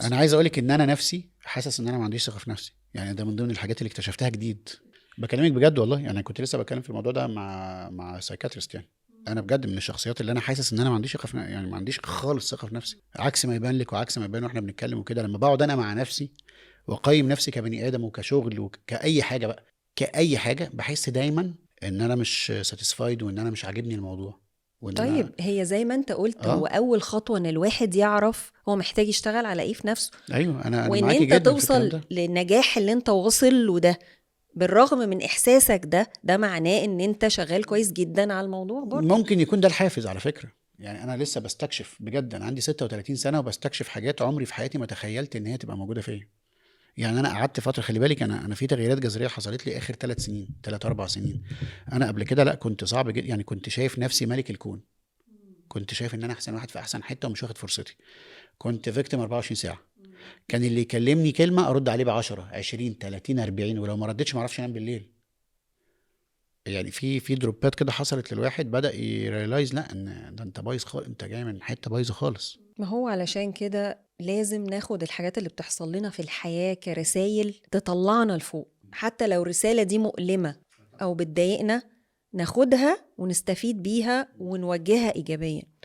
انا عايز اقولك ان انا نفسي حاسس ان انا ما عنديش ثقه في نفسي، يعني ده من ضمن الحاجات اللي اكتشفتها جديد. بكلمك بجد والله، يعني كنت لسه بتكلم في الموضوع ده مع سايكاتريست. يعني انا بجد من الشخصيات اللي انا حاسس ان انا ما عنديش ثقه يعني ما عنديش خالص ثقه في نفسي، عكس ما يبان لك وعكس ما يبان واحنا بنتكلم وكده. لما بقعد انا مع نفسي واقيم نفسي كبني ادم وكشغل وكاي حاجه بقى، كاي حاجه، بحس دايما ان انا مش ساتيسفايد وان انا مش عاجبني الموضوع وان انا طيب هي زي ما انت قلت، هو اه اول خطوة ان الواحد يعرف هو محتاج يشتغل على ايه في نفسه، ايوه انا وان معاكي انت جدا في الكلام توصل ده. للنجاح اللي انت واصل له ده بالرغم من احساسك ده معناه ان انت شغال كويس جدا على الموضوع برضه. ممكن يكون ده الحافز على فكرة. يعني أنا لسه بستكشف بجد، أنا عندي 36 سنة وبستكشف حاجات عمري في حياتي ما تخيلت إن هي تبقى موجودة فيا. يعني أنا قعدت فترة، خلي بالك، أنا في تغييرات جذرية حصلت لي آخر 3 سنين، 3 4 سنين. أنا قبل كده لا، كنت صعب جدا، يعني كنت شايف نفسي ملك الكون، كنت شايف إن أنا أحسن واحد في أحسن حتة ومش واخد فرصتي، كنت فيكتيم 24 ساعة. كان اللي يكلمني كلمة أرد عليه ب10 20 30 40، ولو ما ردتش ما أعرفش أنام بالليل. يعني في دروبات كده حصلت للواحد، بدأ يريلايز لا ان ده انت بايظ خالص، انت جاي من حته بايظه خالص. ما هو علشان كده لازم ناخد الحاجات اللي بتحصل لنا في الحياة كرسائل تطلعنا لفوق، حتى لو الرسالة دي مؤلمة أو بتضايقنا، ناخدها ونستفيد بيها ونوجهها إيجابيا.